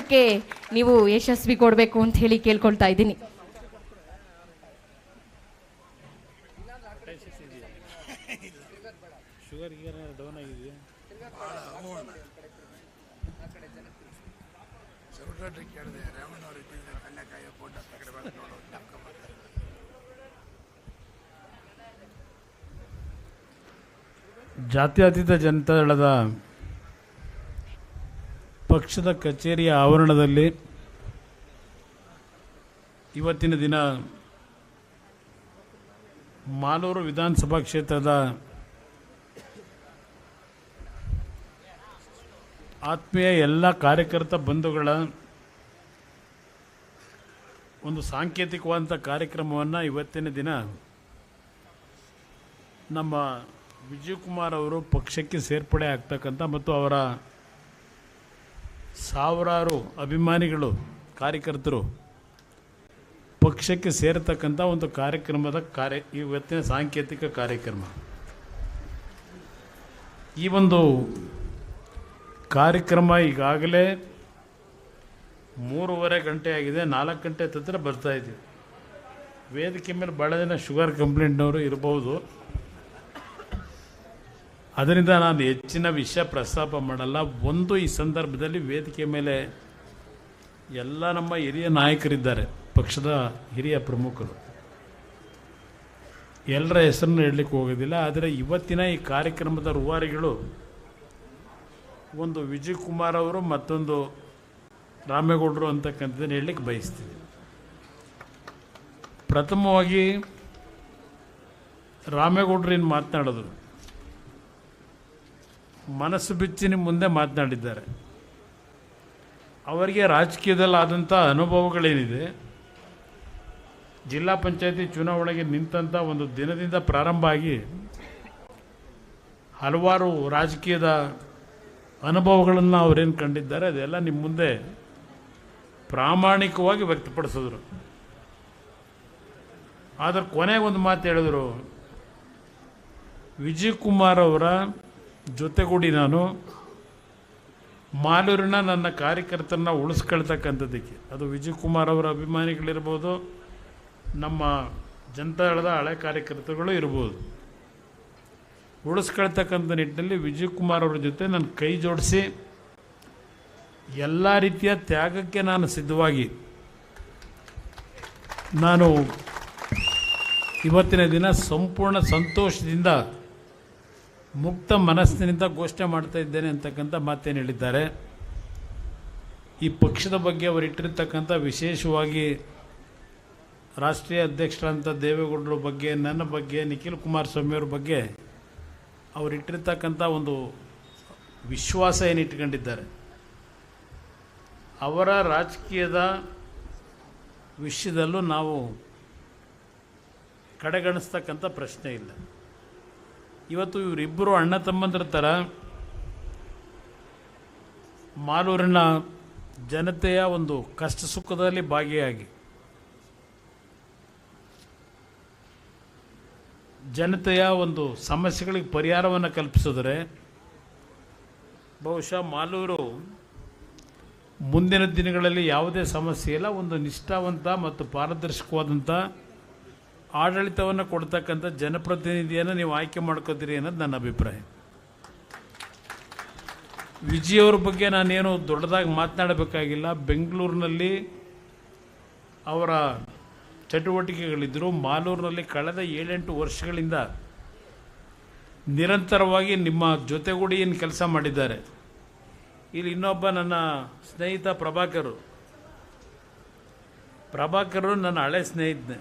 ಪಕ್ಷಕ್ಕೆ ನೀವು ಯಶಸ್ವಿ ಕೊಡಬೇಕು ಅಂತ ಹೇಳಿ ಕೇಳ್ಕೊಳ್ತಾ ಇದ್ದೀನಿ. ಜಾತ್ಯತೀತ ಜನತಾದಳದ ಪಕ್ಷದ ಕಚೇರಿಯ ಆವರಣದಲ್ಲಿ ಇವತ್ತಿನ ದಿನ ಮಾಲೂರು ವಿಧಾನಸಭಾ ಕ್ಷೇತ್ರದ ಆತ್ಮೀಯ ಎಲ್ಲ ಕಾರ್ಯಕರ್ತ ಬಂಧುಗಳ ಒಂದು ಸಾಂಕೇತಿಕವಾದಂಥ ಕಾರ್ಯಕ್ರಮವನ್ನು ಇವತ್ತಿನ ದಿನ ನಮ್ಮ ವಿಜಯಕುಮಾರ್ ಅವರು ಪಕ್ಷಕ್ಕೆ ಸೇರ್ಪಡೆ ಆಗ್ತಕ್ಕಂಥ ಮತ್ತು ಅವರ ಸಾವಿರಾರು ಅಭಿಮಾನಿಗಳು ಕಾರ್ಯಕರ್ತರು ಪಕ್ಷಕ್ಕೆ ಸೇರತಕ್ಕಂಥ ಒಂದು ಕಾರ್ಯಕ್ರಮದ ಇವತ್ತಿನ ಸಾಂಕೇತಿಕ ಕಾರ್ಯಕ್ರಮ. ಈ ಒಂದು ಕಾರ್ಯಕ್ರಮ ಈಗಾಗಲೇ 3:30 ಗಂಟೆ ಆಗಿದೆ. 4 ಗಂಟೆ ಹತ್ತಿರ ಬರ್ತಾ ಇದ್ದೀವಿ. ವೇದಿಕೆ ಮೇಲೆ ಭಾಳ ಜನ ಶುಗರ್ ಕಂಪ್ಲೇಂಟ್ನವರು ಇರಬಹುದು, ಅದರಿಂದ ನಾನು ಹೆಚ್ಚಿನ ವಿಷಯ ಪ್ರಸ್ತಾಪ ಮಾಡಲ್ಲ. ಒಂದು ಈ ಸಂದರ್ಭದಲ್ಲಿ ವೇದಿಕೆ ಮೇಲೆ ಎಲ್ಲ ನಮ್ಮ ಹಿರಿಯ ನಾಯಕರಿದ್ದಾರೆ, ಪಕ್ಷದ ಹಿರಿಯ ಪ್ರಮುಖರು, ಎಲ್ಲರ ಹೆಸರನ್ನು ಹೇಳಲಿಕ್ಕೆ ಹೋಗೋದಿಲ್ಲ. ಆದರೆ ಇವತ್ತಿನ ಈ ಕಾರ್ಯಕ್ರಮದ ರೂವಾರಿಗಳು ಒಂದು ವಿಜಯಕುಮಾರ್ ಅವರು ಮತ್ತೊಂದು ರಾಮೇಗೌಡರು ಅಂತಕ್ಕಂಥದ್ದನ್ನು ಹೇಳಲಿಕ್ಕೆ ಬಯಸ್ತೀವಿ. ಪ್ರಥಮವಾಗಿ ರಾಮೇಗೌಡರು ಏನು ಮಾತನಾಡಿದ್ರು, ಮನಸ್ಸು ಬಿಚ್ಚಿ ನಿಮ್ಮ ಮುಂದೆ ಮಾತನಾಡಿದ್ದಾರೆ. ಅವರಿಗೆ ರಾಜಕೀಯದಲ್ಲಿ ಆದಂಥ ಅನುಭವಗಳೇನಿದೆ, ಜಿಲ್ಲಾ ಪಂಚಾಯತಿ ಚುನಾವಣೆಗೆ ನಿಂತಂಥ ಒಂದು ದಿನದಿಂದ ಪ್ರಾರಂಭ ಆಗಿ ಹಲವಾರು ರಾಜಕೀಯದ ಅನುಭವಗಳನ್ನು ಅವರೇನು ಕಂಡಿದ್ದಾರೆ ಅದೆಲ್ಲ ನಿಮ್ಮ ಮುಂದೆ ಪ್ರಾಮಾಣಿಕವಾಗಿ ವ್ಯಕ್ತಪಡಿಸಿದ್ರು. ಆದರೆ ಕೊನೆಗೆ ಒಂದು ಮಾತು ಹೇಳಿದ್ರು, ವಿಜಯಕುಮಾರ್ ಅವರ ಜೊತೆಗೂಡಿ ನಾನು ಮಾಲೂರಿನ ನನ್ನ ಕಾರ್ಯಕರ್ತರನ್ನ ಉಳಿಸ್ಕೊಳ್ತಕ್ಕಂಥದ್ದಕ್ಕೆ, ಅದು ವಿಜಯಕುಮಾರ್ ಅವರ ಅಭಿಮಾನಿಗಳಿರ್ಬೋದು, ನಮ್ಮ ಜನತಾದಳದ ಹಳೆ ಕಾರ್ಯಕರ್ತರುಗಳು ಇರ್ಬೋದು, ಉಳಿಸ್ಕೊಳ್ತಕ್ಕಂಥ ನಿಟ್ಟಿನಲ್ಲಿ ವಿಜಯಕುಮಾರ್ ಅವರ ಜೊತೆ ನಾನು ಕೈ ಜೋಡಿಸಿ ಎಲ್ಲ ರೀತಿಯ ತ್ಯಾಗಕ್ಕೆ ನಾನು ಸಿದ್ಧವಾಗಿ ನಾನು ಇವತ್ತಿನ ದಿನ ಸಂಪೂರ್ಣ ಸಂತೋಷದಿಂದ ಮುಕ್ತ ಮನಸ್ಸಿನಿಂದ ಘೋಷಣೆ ಮಾಡ್ತಾ ಇದ್ದೇನೆ ಅಂತಕ್ಕಂಥ ಮಾತೇನು ಹೇಳಿದ್ದಾರೆ. ಈ ಪಕ್ಷದ ಬಗ್ಗೆ ಅವರು ಇಟ್ಟಿರ್ತಕ್ಕಂಥ, ವಿಶೇಷವಾಗಿ ರಾಷ್ಟ್ರೀಯ ಅಧ್ಯಕ್ಷರಂಥ ದೇವೇಗೌಡರ ಬಗ್ಗೆ, ನನ್ನ ಬಗ್ಗೆ, ನಿಖಿಲ್ ಕುಮಾರಸ್ವಾಮಿಯವ್ರ ಬಗ್ಗೆ ಅವರು ಇಟ್ಟಿರ್ತಕ್ಕಂಥ ಒಂದು ವಿಶ್ವಾಸ ಏನು ಇಟ್ಕೊಂಡಿದ್ದಾರೆ, ಅವರ ರಾಜಕೀಯದ ವಿಷಯದಲ್ಲೂ ನಾವು ಕಡೆಗಣಿಸ್ತಕ್ಕಂಥ ಪ್ರಶ್ನೆ ಇಲ್ಲ. ಇವತ್ತು ಇವರಿಬ್ಬರು ಅಣ್ಣ ತಮ್ಮಂದ್ರ ಥರ ಮಾಲೂರಿನ ಜನತೆಯ ಒಂದು ಕಷ್ಟ ಸುಖದಲ್ಲಿ ಭಾಗಿಯಾಗಿ, ಜನತೆಯ ಒಂದು ಸಮಸ್ಯೆಗಳಿಗೆ ಪರಿಹಾರವನ್ನು ಕಲ್ಪಿಸಿದರೆ ಬಹುಶಃ ಮಾಲೂರು ಮುಂದಿನ ದಿನಗಳಲ್ಲಿ ಯಾವುದೇ ಸಮಸ್ಯೆ ಇಲ್ಲ, ಒಂದು ನಿಷ್ಠಾವಂತ ಮತ್ತು ಪಾರದರ್ಶಕವಾದಂಥ ಆಡಳಿತವನ್ನು ಕೊಡ್ತಕ್ಕಂಥ ಜನಪ್ರತಿನಿಧಿಯನ್ನು ನೀವು ಆಯ್ಕೆ ಮಾಡ್ಕೋತೀರಿ ಅನ್ನೋದು ನನ್ನ ಅಭಿಪ್ರಾಯ. ವಿಜಯವ್ರ ಬಗ್ಗೆ ನಾನೇನು ದೊಡ್ಡದಾಗಿ ಮಾತನಾಡಬೇಕಾಗಿಲ್ಲ. ಬೆಂಗಳೂರಿನಲ್ಲಿ ಅವರ ಚಟುವಟಿಕೆಗಳಿದ್ದರು. ಮಾಲೂರಿನಲ್ಲಿ ಕಳೆದ 7-8 ವರ್ಷಗಳಿಂದ ನಿರಂತರವಾಗಿ ನಿಮ್ಮ ಜೊತೆಗೂಡಿ ಏನು ಕೆಲಸ ಮಾಡಿದ್ದಾರೆ. ಇಲ್ಲಿ ಇನ್ನೊಬ್ಬ ನನ್ನ ಸ್ನೇಹಿತ ಪ್ರಭಾಕರು ನನ್ನ ಹಳೆ ಸ್ನೇಹಿತನೇ.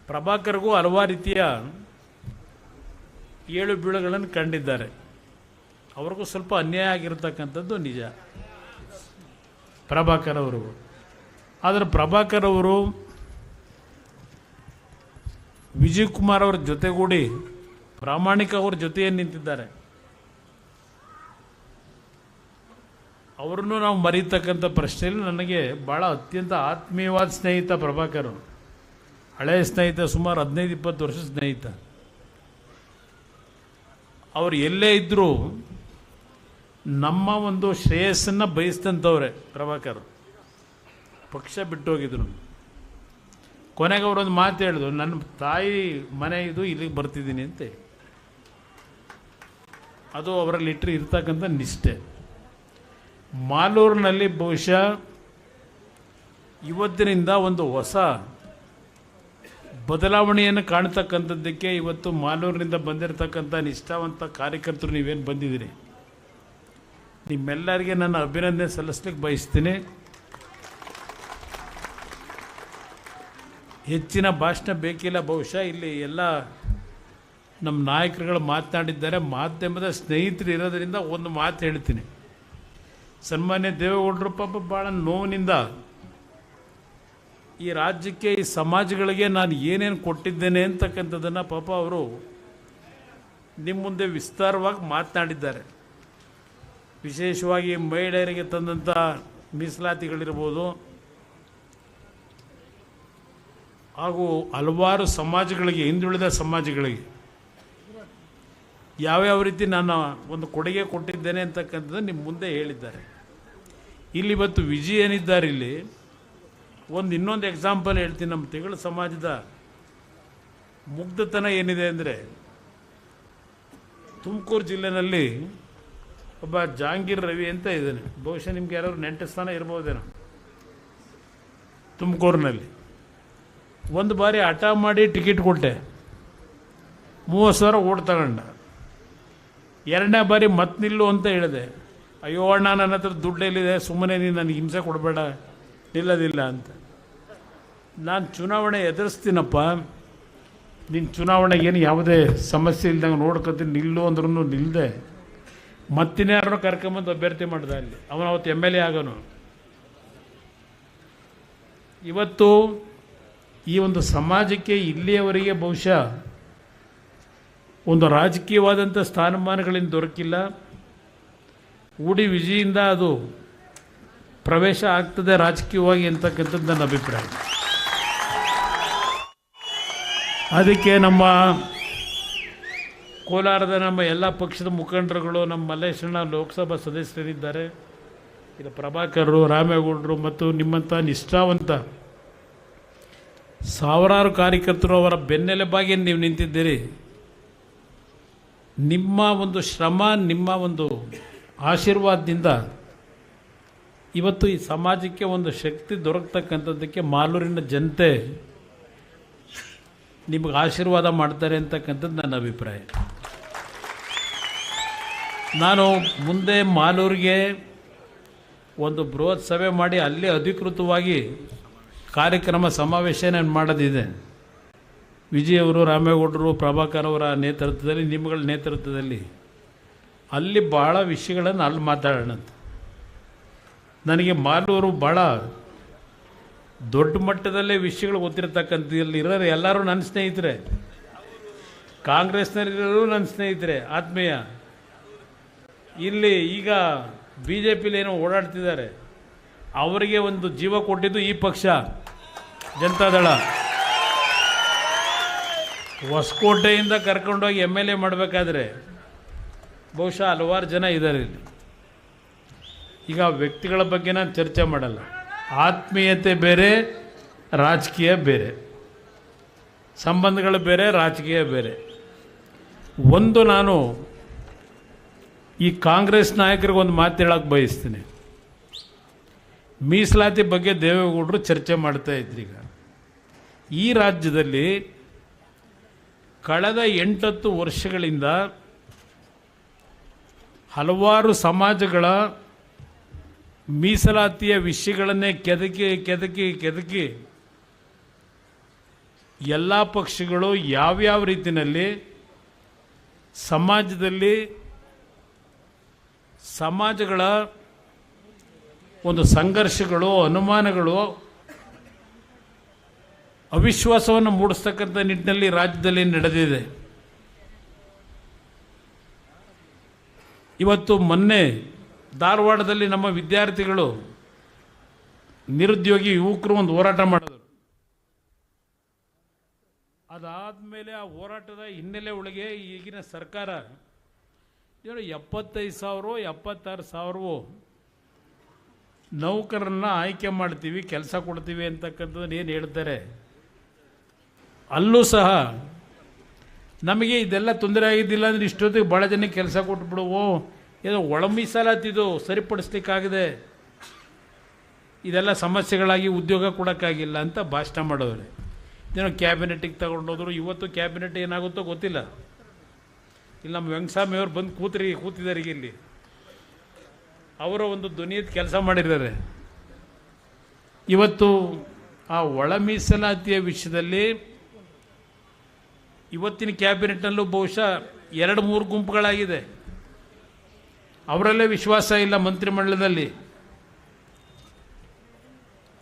ಪ್ರಭಾಕರ್ಗೂ ಹಲವಾರು ರೀತಿಯ ಏಳು ಬೀಳುಗಳನ್ನು ಕಂಡಿದ್ದಾರೆ. ಅವ್ರಿಗೂ ಸ್ವಲ್ಪ ಅನ್ಯಾಯ ಆಗಿರತಕ್ಕಂಥದ್ದು ನಿಜ ಪ್ರಭಾಕರ್ ಅವರಿಗೂ. ಆದರೆ ಪ್ರಭಾಕರ್ ಅವರು ವಿಜಯಕುಮಾರ್ ಅವರ ಜೊತೆಗೂಡಿ ಪ್ರಾಮಾಣಿಕ ಅವ್ರ ಜೊತೆಯನ್ನು ನಿಂತಿದ್ದಾರೆ. ಅವರನ್ನು ನಾವು ಮರೀತಕ್ಕಂಥ ಪ್ರಶ್ನೆಯಲ್ಲಿ ನನಗೆ ಭಾಳ ಅತ್ಯಂತ ಆತ್ಮೀಯವಾದ ಸ್ನೇಹಿತ ಪ್ರಭಾಕರ್, ಹಳೆಯ ಸ್ನೇಹಿತ, ಸುಮಾರು 15-20 ವರ್ಷ ಸ್ನೇಹಿತ. ಅವರು ಎಲ್ಲೇ ಇದ್ದರೂ ನಮ್ಮ ಒಂದು ಶ್ರೇಯಸ್ಸನ್ನು ಬಯಸಿದಂಥವ್ರೆ ಪ್ರಭಾಕರ್. ಪಕ್ಷ ಬಿಟ್ಟು ಹೋಗಿದ್ರು. ಕೊನೆಗೆ ಅವರೊಂದು ಮಾತು ಹೇಳಿದ್ರು, ನನ್ನ ತಾಯಿ ಮನೆ ಇದು, ಇಲ್ಲಿಗೆ ಬರ್ತಿದ್ದೀನಿ ಅಂತ. ಅದು ಅವರಲ್ಲಿ ಇರ್ತಕ್ಕಂಥ ನಿಷ್ಠೆ. ಮಾಲೂರಿನಲ್ಲಿ ಬಹುಶಃ ಇವತ್ತಿನಿಂದ ಒಂದು ಹೊಸ ಬದಲಾವಣೆಯನ್ನು ಕಾಣ್ತಕ್ಕಂಥದ್ದಕ್ಕೆ ಇವತ್ತು ಮಾಲೂರಿನಿಂದ ಬಂದಿರತಕ್ಕಂಥ ನಿಷ್ಠಾವಂತ ಕಾರ್ಯಕರ್ತರು ನೀವೇನು ಬಂದಿದ್ದೀರಿ, ನಿಮ್ಮೆಲ್ಲರಿಗೆ ನನ್ನ ಅಭಿನಂದನೆ ಸಲ್ಲಿಸ್ಲಿಕ್ಕೆ ಬಯಸ್ತೀನಿ. ಹೆಚ್ಚಿನ ಭಾಷಣ ಬೇಕಿಲ್ಲ. ಬಹುಶಃ ಇಲ್ಲಿ ಎಲ್ಲ ನಮ್ಮ ನಾಯಕರುಗಳು ಮಾತನಾಡಿದ್ದಾರೆ. ಮಾಧ್ಯಮದ ಸ್ನೇಹಿತರು ಇರೋದರಿಂದ ಒಂದು ಮಾತು ಹೇಳ್ತೀನಿ. ಸನ್ಮಾನ್ಯ ದೇವೇಗೌಡರು ಪಾಪ ಭಾಳ ನೋವಿನಿಂದ ಈ ರಾಜ್ಯಕ್ಕೆ, ಈ ಸಮಾಜಗಳಿಗೆ ನಾನು ಏನೇನು ಕೊಟ್ಟಿದ್ದೇನೆ ಅಂತಕ್ಕಂಥದ್ದನ್ನು ಪಾಪ ಅವರು ನಿಮ್ಮ ಮುಂದೆ ವಿಸ್ತಾರವಾಗಿ ಮಾತನಾಡಿದ್ದಾರೆ. ವಿಶೇಷವಾಗಿ ಮಹಿಳೆಯರಿಗೆ ತಂದಂಥ ಮೀಸಲಾತಿಗಳಿರ್ಬೋದು, ಹಾಗೂ ಹಲವಾರು ಸಮಾಜಗಳಿಗೆ, ಹಿಂದುಳಿದ ಸಮಾಜಗಳಿಗೆ ಯಾವ್ಯಾವ ರೀತಿ ನಾನು ಒಂದು ಕೊಡುಗೆ ಕೊಟ್ಟಿದ್ದೇನೆ ಅಂತಕ್ಕಂಥದ್ದು ನಿಮ್ಮ ಮುಂದೆ ಹೇಳಿದ್ದಾರೆ. ಇಲ್ಲಿ ಇವತ್ತು ವಿಜಯ್ ಏನಿದ್ದಾರೆ, ಇಲ್ಲಿ ಇನ್ನೊಂದು ಎಕ್ಸಾಂಪಲ್ ಹೇಳ್ತೀನಿ. ನಮ್ಮ ತಿಗಳ ಸಮಾಜದ ಮುಗ್ಧತನ ಏನಿದೆ ಅಂದರೆ, ತುಮಕೂರು ಜಿಲ್ಲೆನಲ್ಲಿ ಒಬ್ಬ ಜಹಾಂಗೀರ್ ರವಿ ಅಂತ ಇದ್ದಾನೆ. ಬಹುಶಃ ನಿಮ್ಗೆ ಯಾರು ನೆಂಟಸ್ಥಾನ ಇರ್ಬೋದೇನೋ. ತುಮಕೂರಿನಲ್ಲಿ ಒಂದು ಬಾರಿ ಹಠ ಮಾಡಿ ಟಿಕೆಟ್ ಕೊಟ್ಟೆ, 30,000 ಓಟ್ ತಗೊಂಡ. ಎರಡನೇ ಬಾರಿ ಮತ್ತೆ ನಿಲ್ಲು ಅಂತ ಹೇಳಿದೆ. ಅಯ್ಯೋ ಅಣ್ಣ, ನನ್ನ ಹತ್ರ ದುಡ್ಡೆಲ್ಲಿದೆ, ಸುಮ್ಮನೆ ನೀನು ನನಗೆ ಹಿಂಸೆ ಕೊಡಬೇಡ, ನಿಲ್ಲೋದಿಲ್ಲ ಅಂತ. ನಾನು ಚುನಾವಣೆ ಎದುರಿಸ್ತೀನಪ್ಪ, ನಿನ್ನ ಚುನಾವಣೆಗೇನು ಯಾವುದೇ ಸಮಸ್ಯೆ ಇಲ್ದಂಗೆ ನೋಡ್ಕೊತೀನಿ, ನಿಲ್ಲು ಅಂದ್ರೂ ನಿಲ್ಲದೆ ಮತ್ತಿನ್ಯಾರನ್ನೂ ಕರ್ಕೊಂಬಂದು ಅಭ್ಯರ್ಥಿ ಮಾಡ್ದ. ಅಲ್ಲಿ ಅವತ್ತು MLA ಆಗೋನು. ಇವತ್ತು ಈ ಒಂದು ಸಮಾಜಕ್ಕೆ ಇಲ್ಲಿಯವರೆಗೆ ಬಹುಶಃ ಒಂದು ರಾಜಕೀಯವಾದಂಥ ಸ್ಥಾನಮಾನಗಳಿಂದ ದೊರಕಿಲ್ಲ. ಊಡಿ ವಿಜಯಿಂದ ಅದು ಪ್ರವೇಶ ಆಗ್ತದೆ ರಾಜಕೀಯವಾಗಿ ಅಂತಕ್ಕಂಥದ್ದು ನನ್ನ ಅಭಿಪ್ರಾಯ. ಅದಕ್ಕೆ ನಮ್ಮ ಕೋಲಾರದ ನಮ್ಮ ಎಲ್ಲ ಪಕ್ಷದ ಮುಖಂಡರುಗಳು, ನಮ್ಮ ಮಲ್ಲೇಶಣ್ಣ ಲೋಕಸಭಾ ಸದಸ್ಯರಿದ್ದಾರೆ, ಇದು ಪ್ರಭಾಕರರು, ರಾಮೇಗೌಡರು ಮತ್ತು ನಿಮ್ಮಂಥ ನಿಷ್ಠಾವಂತ ಸಾವಿರಾರು ಕಾರ್ಯಕರ್ತರು ಅವರ ಬೆನ್ನೆಲುಬಾಗಿ ನೀವು ನಿಂತಿದ್ದೀರಿ. ನಿಮ್ಮ ಒಂದು ಶ್ರಮ, ನಿಮ್ಮ ಒಂದು ಆಶೀರ್ವಾದದಿಂದ ಇವತ್ತು ಈ ಸಮಾಜಕ್ಕೆ ಒಂದು ಶಕ್ತಿ ದೊರಕತಕ್ಕಂಥದ್ದಕ್ಕೆ ಮಾಲೂರಿನ ಜನತೆ ನಿಮಗೆ ಆಶೀರ್ವಾದ ಮಾಡ್ತಾರೆ ಅಂತಕ್ಕಂಥದ್ದು ನನ್ನ ಅಭಿಪ್ರಾಯ. ನಾನು ಮುಂದೆ ಮಾಲೂರಿಗೆ ಒಂದು ಬೃಹತ್ ಸಭೆ ಮಾಡಿ ಅಲ್ಲಿ ಅಧಿಕೃತವಾಗಿ ಕಾರ್ಯಕ್ರಮ ಸಮಾವೇಶ ನಾನು ಮಾಡೋದಿದೆ. ವಿಜಯ್ ಅವರು, ರಾಮೇಗೌಡರು, ಪ್ರಭಾಕರ್ ಅವರ ನೇತೃತ್ವದಲ್ಲಿ, ನಿಮ್ಮಗಳ ನೇತೃತ್ವದಲ್ಲಿ ಅಲ್ಲಿ ಭಾಳ ವಿಷಯಗಳನ್ನು ಅಲ್ಲಿ ಮಾತಾಡೋಣ ಅಂತ. ನನಗೆ ಮಾಲೂರು ಭಾಳ ದೊಡ್ಡ ಮಟ್ಟದಲ್ಲೇ ವಿಷಯಗಳು ಗೊತ್ತಿರತಕ್ಕಂಥ, ಇಲ್ಲಿ ಇರೋರು ಎಲ್ಲರೂ ನನ್ನ ಸ್ನೇಹಿತರೆ, ಕಾಂಗ್ರೆಸ್ನಲ್ಲಿರೋರು ನನ್ನ ಸ್ನೇಹಿತರೆ, ಆತ್ಮೀಯ. ಇಲ್ಲಿ ಈಗ BJPಲಿ ಏನೋ ಓಡಾಡ್ತಿದ್ದಾರೆ, ಅವರಿಗೆ ಒಂದು ಜೀವ ಕೊಟ್ಟಿದ್ದು ಈ ಪಕ್ಷ ಜನತಾದಳ. ಹೊಸಕೋಟೆಯಿಂದ ಕರ್ಕೊಂಡೋಗಿ MLA ಮಾಡಬೇಕಾದ್ರೆ ಬಹುಶಃ ಹಲವಾರು ಜನ ಇದ್ದಾರೆ ಇಲ್ಲಿ. ಈಗ ವ್ಯಕ್ತಿಗಳ ಬಗ್ಗೆ ನಾನು ಚರ್ಚೆ ಮಾಡಲ್ಲ. ಆತ್ಮೀಯತೆ ಬೇರೆ, ರಾಜಕೀಯ ಬೇರೆ, ಸಂಬಂಧಗಳು ಬೇರೆ, ರಾಜಕೀಯ ಬೇರೆ. ಒಂದು ನಾನು ಈ ಕಾಂಗ್ರೆಸ್ ನಾಯಕರಿಗೆ ಒಂದು ಮಾತು ಹೇಳಕ್ಕೆ ಬಯಸ್ತೀನಿ. ಮೀಸಲಾತಿ ಬಗ್ಗೆ ದೇವೇಗೌಡರು ಚರ್ಚೆ ಮಾಡ್ತಾ ಇದ್ರು. ಈಗ ಈ ರಾಜ್ಯದಲ್ಲಿ ಕಳೆದ 8-10 ವರ್ಷಗಳಿಂದ ಹಲವಾರು ಸಮಾಜಗಳ ಮೀಸಲಾತಿಯ ವಿಷಯಗಳನ್ನೇ ಕೆದಕಿ ಎಲ್ಲ ಪಕ್ಷಗಳು ಯಾವ್ಯಾವ ರೀತಿಯಲ್ಲಿ ಸಮಾಜಗಳ ಒಂದು ಸಂಘರ್ಷಗಳು, ಅನುಮಾನಗಳು, ಅವಿಶ್ವಾಸವನ್ನು ಮೂಡಿಸ್ತಕ್ಕಂಥ ನಿಟ್ಟಿನಲ್ಲಿ ರಾಜ್ಯದಲ್ಲಿ ನಡೆದಿದೆ. ಇವತ್ತು ಮೊನ್ನೆ ಧಾರವಾಡದಲ್ಲಿ ನಮ್ಮ ವಿದ್ಯಾರ್ಥಿಗಳು, ನಿರುದ್ಯೋಗಿ ಯುವಕರು ಒಂದು ಹೋರಾಟ ಮಾಡಿದರು. ಅದಾದಮೇಲೆ ಆ ಹೋರಾಟದ ಹಿನ್ನೆಲೆ ಒಳಗೆ ಈಗಿನ ಸರ್ಕಾರ ಏನೋ 75,000 76,000 ನೌಕರರನ್ನ ಆಯ್ಕೆ ಮಾಡ್ತೀವಿ, ಕೆಲಸ ಕೊಡ್ತೀವಿ ಅಂತಕ್ಕಂಥದ್ದನ್ನು ಏನು ಹೇಳ್ತಾರೆ, ಅಲ್ಲೂ ಸಹ ನಮಗೆ ಇದೆಲ್ಲ ತೊಂದರೆ ಆಗಿದ್ದಿಲ್ಲ ಅಂದರೆ ಇಷ್ಟೊತ್ತಿಗೆ ಭಾಳ ಜನಕ್ಕೆ ಕೆಲಸ ಕೊಟ್ಬಿಡುವು, ಏನೋ ಒಳ ಮೀಸಲಾತಿದು ಸರಿಪಡಿಸ್ಲಿಕ್ಕಾಗದೆ ಇದೆಲ್ಲ ಸಮಸ್ಯೆಗಳಾಗಿ ಉದ್ಯೋಗ ಕೊಡೋಕ್ಕಾಗಿಲ್ಲ ಅಂತ ಭಾಷಣ ಮಾಡೋರೆ. ಏನೋ ಕ್ಯಾಬಿನೆಟ್ಟಿಗೆ ತಗೊಂಡೋದ್ರು. ಇವತ್ತು ಕ್ಯಾಬಿನೆಟ್ ಏನಾಗುತ್ತೋ ಗೊತ್ತಿಲ್ಲ. ಇಲ್ಲಿ ನಮ್ಮ ವೆಂಕಟಸ್ವಾಮಿ ಅವ್ರು ಬಂದು ಕೂತಿದ್ದಾರೆ ಈಗ ಇಲ್ಲಿ. ಅವರ ಒಂದು ಧ್ವನಿಯದ ಕೆಲಸ ಮಾಡಿದ್ದಾರೆ. ಇವತ್ತು ಆ ಒಳ ಮೀಸಲಾತಿಯ ವಿಷಯದಲ್ಲಿ ಇವತ್ತಿನ ಕ್ಯಾಬಿನೆಟ್ನಲ್ಲೂ ಬಹುಶಃ 2-3 ಗುಂಪುಗಳಾಗಿದೆ. ಅವರಲ್ಲೇ ವಿಶ್ವಾಸ ಇಲ್ಲ ಮಂತ್ರಿಮಂಡಲದಲ್ಲಿ.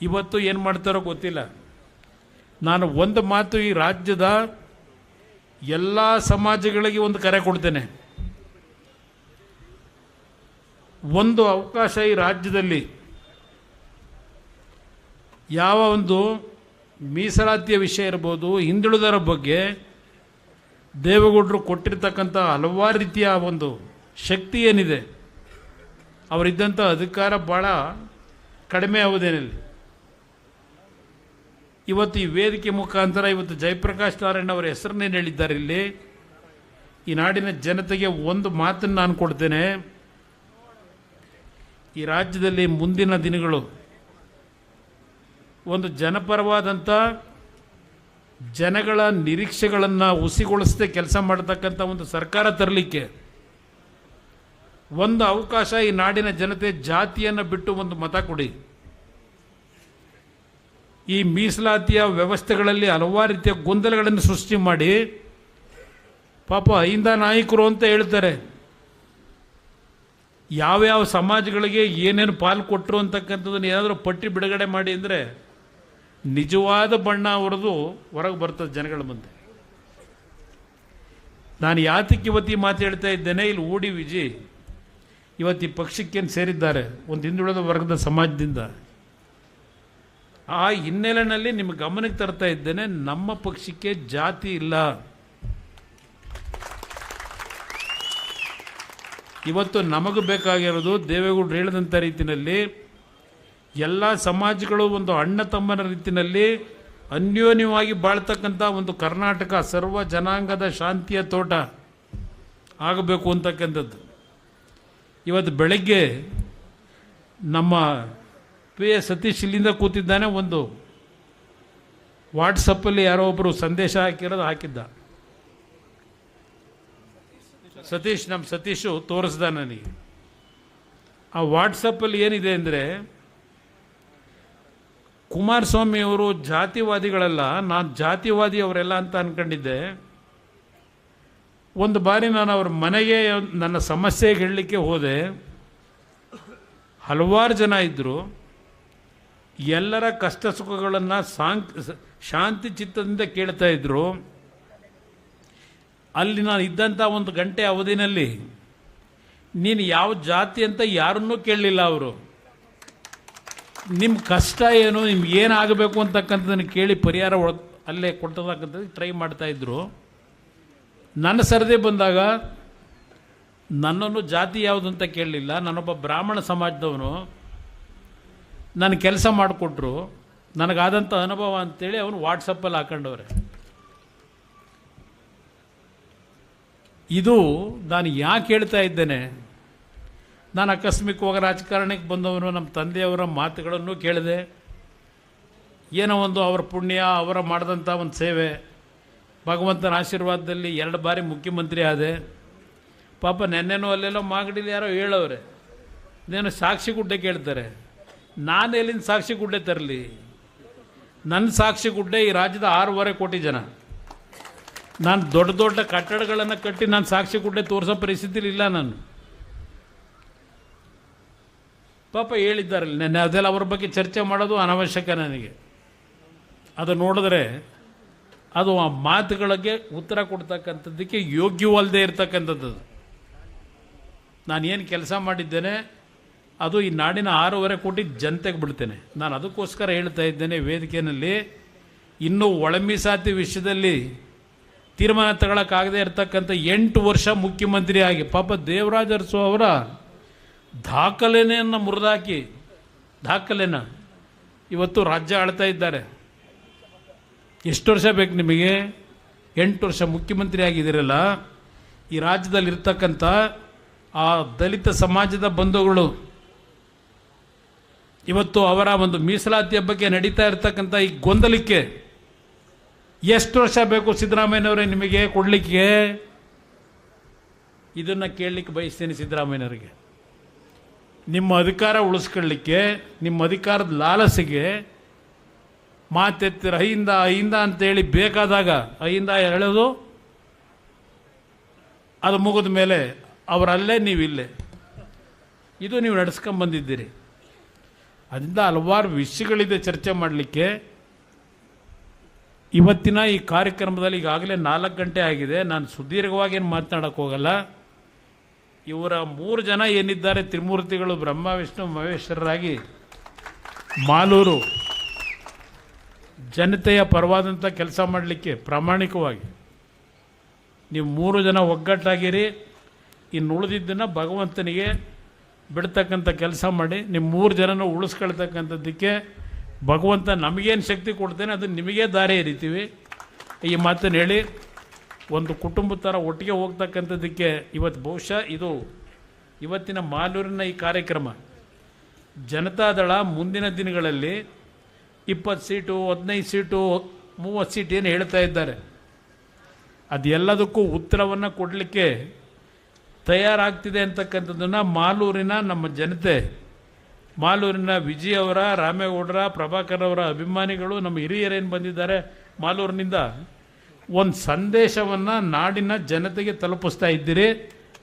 ಇವತ್ತು ಏನು ಮಾಡ್ತಾರೋ ಗೊತ್ತಿಲ್ಲ. ನಾನು ಒಂದು ಮಾತು ಈ ರಾಜ್ಯದ ಎಲ್ಲ ಸಮಾಜಗಳಿಗೆ ಒಂದು ಕರೆ ಕೊಡ್ತೇನೆ. ಒಂದು ಅವಕಾಶ ಈ ರಾಜ್ಯದಲ್ಲಿ ಯಾವ ಒಂದು ಮೀಸಲಾತಿಯ ವಿಷಯ ಇರ್ಬೋದು, ಹಿಂದುಳಿದರ ಬಗ್ಗೆ ದೇವೇಗೌಡರು ಕೊಟ್ಟಿರ್ತಕ್ಕಂಥ ಹಲವಾರು ರೀತಿಯ ಒಂದು ಶಕ್ತಿ ಏನಿದೆ, ಅವರಿದ್ದಂಥ ಅಧಿಕಾರ ಭಾಳ ಕಡಿಮೆ ಅವಧಿಯಲ್ಲಿ ಇವತ್ತು ಈ ವೇದಿಕೆ ಮುಖಾಂತರ ಇವತ್ತು ಜಯಪ್ರಕಾಶ್ ನಾರಾಯಣ್ ಅವರ ಹೆಸರನ್ನೇನು ಹೇಳಿದ್ದಾರೆ ಇಲ್ಲಿ, ಈ ನಾಡಿನ ಜನತೆಗೆ ಒಂದು ಮಾತನ್ನು ನಾನು ಕೊಡ್ತೇನೆ. ಈ ರಾಜ್ಯದಲ್ಲಿ ಮುಂದಿನ ದಿನಗಳು ಒಂದು ಜನಪರವಾದಂಥ ಜನಗಳ ನಿರೀಕ್ಷೆಗಳನ್ನು ಹುಸಿಗೊಳಿಸದೆ ಕೆಲಸ ಮಾಡತಕ್ಕಂಥ ಒಂದು ಸರ್ಕಾರ ತರಲಿಕ್ಕೆ ಒಂದು ಅವಕಾಶ ಈ ನಾಡಿನ ಜನತೆ ಜಾತಿಯನ್ನು ಬಿಟ್ಟು ಒಂದು ಮತ ಕೊಡಿ. ಈ ಮೀಸಲಾತಿಯ ವ್ಯವಸ್ಥೆಗಳಲ್ಲಿ ಹಲವಾರು ರೀತಿಯ ಗೊಂದಲಗಳನ್ನು ಸೃಷ್ಟಿ ಮಾಡಿ ಪಾಪ ಅಹಿಂದ ನಾಯಕರು ಅಂತ ಹೇಳ್ತಾರೆ. ಯಾವ್ಯಾವ ಸಮಾಜಗಳಿಗೆ ಏನೇನು ಪಾಲು ಕೊಟ್ಟರು ಅಂತಕ್ಕಂಥದ್ದನ್ನು ಏನಾದರೂ ಪಟ್ಟಿ ಬಿಡುಗಡೆ ಮಾಡಿ ಅಂದರೆ ನಿಜವಾದ ಬಣ್ಣ ಹೊರದು ಹೊರಗೆ ಬರ್ತದೆ ಜನಗಳ ಮುಂದೆ. ನಾನು ಯಾತಕ್ಕೆ ಇವತ್ತು ಈ ಮಾತು ಹೇಳ್ತಾ ಇದ್ದೇನೆ, ಇಲ್ಲಿ ಓಡಿ ವಿಜಿ ಇವತ್ತು ಈ ಪಕ್ಷಕ್ಕೇನು ಸೇರಿದ್ದಾರೆ ಒಂದು ಹಿಂದುಳಿದ ವರ್ಗದ ಸಮಾಜದಿಂದ. ಆ ಹಿನ್ನೆಲೆಯಲ್ಲಿ ನಿಮ್ಮ ಗಮನಕ್ಕೆ ತರ್ತಾ ಇದ್ದೇನೆ, ನಮ್ಮ ಪಕ್ಷಕ್ಕೆ ಜಾತಿ ಇಲ್ಲ. ಇವತ್ತು ನಮಗೆ ಬೇಕಾಗಿರೋದು ದೇವೇಗೌಡರು ಹೇಳಿದಂಥ ರೀತಿಯಲ್ಲಿ ಎಲ್ಲ ಸಮಾಜಗಳು ಒಂದು ಅಣ್ಣ ತಮ್ಮನ ರೀತಿಯಲ್ಲಿ ಅನ್ಯೋನ್ಯವಾಗಿ ಬಾಳ್ತಕ್ಕಂಥ ಒಂದು ಕರ್ನಾಟಕ ಸರ್ವ ಜನಾಂಗದ ಶಾಂತಿಯ ತೋಟ ಆಗಬೇಕು ಅಂತಕ್ಕಂಥದ್ದು. ಇವತ್ತು ಬೆಳಗ್ಗೆ ನಮ್ಮ ಎಸ್ ಸತೀಶ್ ಇಲ್ಲಿಂದ ಕೂತಿದ್ದಾನೆ. ಒಂದು ವಾಟ್ಸಪ್ಪಲ್ಲಿ ಯಾರೋ ಒಬ್ಬರು ಸಂದೇಶ ಹಾಕಿದ್ದ. ಸತೀಶ್, ನಮ್ಮ ಸತೀಶು ತೋರಿಸ್ದ ನನಗೆ. ಆ ವಾಟ್ಸಪ್ಪಲ್ಲಿ ಏನಿದೆ ಅಂದರೆ, ಕುಮಾರಸ್ವಾಮಿ ಅವರು ಜಾತಿವಾದಿಗಳಲ್ಲ, ನಾನು ಜಾತಿವಾದಿ ಅವರೆಲ್ಲ ಅಂತ ಅಂದ್ಕೊಂಡಿದ್ದೆ. ಒಂದು ಬಾರಿ ನಾನು ಅವ್ರ ಮನೆಗೆ ನನ್ನ ಸಮಸ್ಯೆ ಹೇಳಲಿಕ್ಕೆ ಹೋದೆ. ಹಲವಾರು ಜನ ಇದ್ದರು. ಎಲ್ಲರ ಕಷ್ಟ ಸುಖಗಳನ್ನು ಶಾಂತಿ ಚಿತ್ತದಿಂದ ಕೇಳ್ತಾ ಇದ್ದರು. ಅಲ್ಲಿ ನಾನು ಇದ್ದಂಥ 1 ಗಂಟೆ ಅವಧಿನಲ್ಲಿ ನೀನು ಯಾವ ಜಾತಿ ಅಂತ ಯಾರನ್ನೂ ಕೇಳಲಿಲ್ಲ. ಅವರು ನಿಮ್ಮ ಕಷ್ಟ ಏನು, ನಿಮ್ಗೆ ಏನಾಗಬೇಕು ಅಂತಕ್ಕಂಥದ್ದನ್ನು ಕೇಳಿ ಪರಿಹಾರ ಅಲ್ಲೇ ಕೊಡ್ತಕ್ಕಂಥದ್ದು ಟ್ರೈ ಮಾಡ್ತಾಯಿದ್ರು. ನನ್ನ ಸರದಿ ಬಂದಾಗ ನನ್ನನ್ನು ಜಾತಿ ಯಾವುದು ಅಂತ ಕೇಳಲಿಲ್ಲ. ನಾನೊಬ್ಬ ಬ್ರಾಹ್ಮಣ ಸಮಾಜದವನು, ನನ್ನ ಕೆಲಸ ಮಾಡಿಕೊಟ್ರು, ನನಗಾದಂಥ ಅನುಭವ ಅಂತೇಳಿ ಅವನು ವಾಟ್ಸಪ್ಪಲ್ಲಿ ಹಾಕೊಂಡವ್ರೆ. ಇದು ನಾನು ಯಾಕೆ ಹೇಳ್ತಾ ಇದ್ದೇನೆ, ನಾನು ಆಕಸ್ಮಿಕವಾಗಿ ರಾಜಕಾರಣಕ್ಕೆ ಬಂದವನು. ನಮ್ಮ ತಂದೆಯವರ ಮಾತುಗಳನ್ನು ಕೇಳಿದೆ. ಏನೋ ಒಂದು ಅವರ ಪುಣ್ಯ, ಅವರ ಮಾಡಿದಂಥ ಒಂದು ಸೇವೆ, ಭಗವಂತನ ಆಶೀರ್ವಾದದಲ್ಲಿ 2 ಬಾರಿ ಮುಖ್ಯಮಂತ್ರಿ ಆದೆ. ಪಾಪ ನೆನ್ನೆನೂ ಅಲ್ಲೆಲ್ಲೋ ಮಾಗಡಿಲಿ ಯಾರೋ ಹೇಳವ್ರೆ, ನೀನು ಸಾಕ್ಷಿ ಗುಡ್ಡೆ ಕೇಳ್ತಾರೆ. ನಾನು ಎಲ್ಲಿಂದ ಸಾಕ್ಷಿ ಗುಡ್ಡೆ ತರಲಿ? ನನ್ನ ಸಾಕ್ಷಿ ಗುಡ್ಡೆ ಈ ರಾಜ್ಯದ 6.5 ಕೋಟಿ ಜನ. ನಾನು ದೊಡ್ಡ ದೊಡ್ಡ ಕಟ್ಟಡಗಳನ್ನು ಕಟ್ಟಿ ನಾನು ಸಾಕ್ಷಿ ಗುಡ್ಡೆ ತೋರಿಸೋ ಪರಿಸ್ಥಿತಿಲಿ ಇಲ್ಲ ನಾನು. ಪಾಪ ಹೇಳಿದ್ದಾರೆ ನೆನ್ನೆ, ಅದೆಲ್ಲ ಅವ್ರ ಬಗ್ಗೆ ಚರ್ಚೆ ಮಾಡೋದು ಅನವಶ್ಯಕ ನನಗೆ. ಅದು ನೋಡಿದ್ರೆ ಅದು ಆ ಮಾತುಗಳಿಗೆ ಉತ್ತರ ಕೊಡ್ತಕ್ಕಂಥದ್ದಕ್ಕೆ ಯೋಗ್ಯವಲ್ಲದೆ ಇರ್ತಕ್ಕಂಥದ್ದು. ನಾನೇನು ಕೆಲಸ ಮಾಡಿದ್ದೇನೆ ಅದು ಈ ನಾಡಿನ 6.5 ಕೋಟಿ ಜನತೆಗೆ ಬಿಡ್ತೇನೆ. ನಾನು ಅದಕ್ಕೋಸ್ಕರ ಹೇಳ್ತಾ ಇದ್ದೇನೆ ವೇದಿಕೆಯಲ್ಲಿ, ಇನ್ನೂ ಒಳ ಮೀಸಲಾತಿ ವಿಷಯದಲ್ಲಿ ತೀರ್ಮಾನ ತಗೊಳಕ್ಕಾಗದೇ ಇರತಕ್ಕಂಥ 8 ವರ್ಷ ಮುಖ್ಯಮಂತ್ರಿ ಆಗಿ ಪಾಪ ದೇವರಾಜ ಅರಸು ಅವರ ದಾಖಲೆಯನ್ನು ಮುರಿದಾಕಿ ದಾಖಲೆನ ಇವತ್ತು ರಾಜ್ಯ ಆಳ್ತಾ ಇದ್ದಾರೆ. ಎಷ್ಟು ವರ್ಷ ಬೇಕು ನಿಮಗೆ? 8 ವರ್ಷ ಮುಖ್ಯಮಂತ್ರಿ ಆಗಿದ್ದೀರಲ್ಲ. ಈ ರಾಜ್ಯದಲ್ಲಿರ್ತಕ್ಕಂಥ ಆ ದಲಿತ ಸಮಾಜದ ಬಂಧುಗಳು ಇವತ್ತು ಅವರ ಒಂದು ಮೀಸಲಾತಿಯ ಬಗ್ಗೆ ನಡೀತಾ ಇರತಕ್ಕಂಥ ಈ ಗೊಂದಲಕ್ಕೆ ಎಷ್ಟು ವರ್ಷ ಬೇಕು ಸಿದ್ದರಾಮಯ್ಯನವರೇ ನಿಮಗೆ ಕೊಡಲಿಕ್ಕೆ? ಇದನ್ನು ಕೇಳಲಿಕ್ಕೆ ಬಯಸ್ತೇನೆ ಸಿದ್ದರಾಮಯ್ಯನವರಿಗೆ. ನಿಮ್ಮ ಅಧಿಕಾರ ಉಳಿಸ್ಕೊಳ್ಳಿಕ್ಕೆ, ನಿಮ್ಮ ಅಧಿಕಾರದ ಲಾಲಸೆಗೆ ಮಾತೆತ್ತಿರ ಅಹಿಂದ ಅಂತೇಳಿ ಬೇಕಾದಾಗ ಅಹಿಂದ ಹೇಳೋದು, ಅದು ಮುಗಿದ ಮೇಲೆ ಅವರಲ್ಲೇ ನೀವಿಲ್ಲೇ, ಇದು ನೀವು ನಡೆಸ್ಕೊಂಬಂದಿದ್ದೀರಿ. ಅದರಿಂದ ಹಲವಾರು ವಿಷಯಗಳಿದೆ ಚರ್ಚೆ ಮಾಡಲಿಕ್ಕೆ. ಇವತ್ತಿನ ಈ ಕಾರ್ಯಕ್ರಮದಲ್ಲಿ ಈಗಾಗಲೇ 4 ಗಂಟೆ ಆಗಿದೆ. ನಾನು ಸುದೀರ್ಘವಾಗಿ ಏನು ಮಾತನಾಡೋಕ್ಕೆ ಹೋಗಲ್ಲ. ಇವರ 3 ಜನ ಏನಿದ್ದಾರೆ ತ್ರಿಮೂರ್ತಿಗಳು ಬ್ರಹ್ಮ ವಿಷ್ಣು ಮಹೇಶ್ವರರಾಗಿ ಮಾಲೂರು ಜನತೆಯ ಪರವಾದಂಥ ಕೆಲಸ ಮಾಡಲಿಕ್ಕೆ ಪ್ರಾಮಾಣಿಕವಾಗಿ ನೀವು 3 ಜನ ಒಗ್ಗಟ್ಟಾಗಿರಿ. ಇನ್ನು ಉಳಿದಿದ್ದನ್ನು ಭಗವಂತನಿಗೆ ಬಿಡ್ತಕ್ಕಂಥ ಕೆಲಸ ಮಾಡಿ ನಿಮ್ಮ 3 ಜನನ ಉಳಿಸ್ಕೊಳ್ತಕ್ಕಂಥದ್ದಕ್ಕೆ ಭಗವಂತ ನಮಗೇನು ಶಕ್ತಿ ಕೊಡ್ತೇನೆ ಅದನ್ನು ನಿಮಗೇ ದಾರಿ ಎರಿತೀವಿ. ಈ ಮಾತನ್ನು ಹೇಳಿ ಒಂದು ಕುಟುಂಬದ ಥರ ಒಟ್ಟಿಗೆ ಹೋಗ್ತಕ್ಕಂಥದ್ದಕ್ಕೆ ಇವತ್ತು ಬಹುಶಃ ಇದು ಇವತ್ತಿನ ಮಾಲೂರಿನ ಈ ಕಾರ್ಯಕ್ರಮ ಜನತಾದಳ ಮುಂದಿನ ದಿನಗಳಲ್ಲಿ 20 ಸೀಟು 15 ಸೀಟು 30 ಸೀಟ್ ಏನು ಹೇಳ್ತಾ ಇದ್ದಾರೆ, ಅದೆಲ್ಲದಕ್ಕೂ ಉತ್ತರವನ್ನು ಕೊಡಲಿಕ್ಕೆ ತಯಾರಾಗ್ತಿದೆ ಅಂತಕ್ಕಂಥದ್ದನ್ನು ಮಾಲೂರಿನ ನಮ್ಮ ಜನತೆ, ಮಾಲೂರಿನ ವಿಜಯ್ ಅವರ, ರಾಮೇಗೌಡರ, ಪ್ರಭಾಕರ್ ಅವರ ಅಭಿಮಾನಿಗಳು, ನಮ್ಮ ಹಿರಿಯರೇನು ಬಂದಿದ್ದಾರೆ ಮಾಲೂರಿನಿಂದ ಒಂದು ಸಂದೇಶವನ್ನು ನಾಡಿನ ಜನತೆಗೆ ತಲುಪಿಸ್ತಾ ಇದ್ದೀರಿ.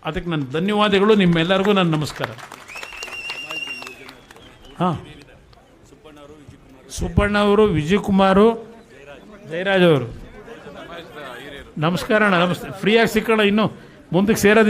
ಅದಕ್ಕೆ ನನ್ನ ಧನ್ಯವಾದಗಳು. ನಿಮ್ಮೆಲ್ಲರಿಗೂ ನನ್ನ ನಮಸ್ಕಾರ. ಹಾಂ, ಸುಬ್ಬಣ್ಣ ಅವರು, ವಿಜಯ್ ಕುಮಾರು, ಜಯರಾಜ್ ಅವರು ನಮಸ್ಕಾರ ಅಣ್ಣ. ನಮಸ್ತೆ. ಫ್ರೀಯಾಗಿ ಸಿಕ್ಕೋಣ, ಇನ್ನು ಮುಂದಕ್ಕೆ ಸೇರೋದು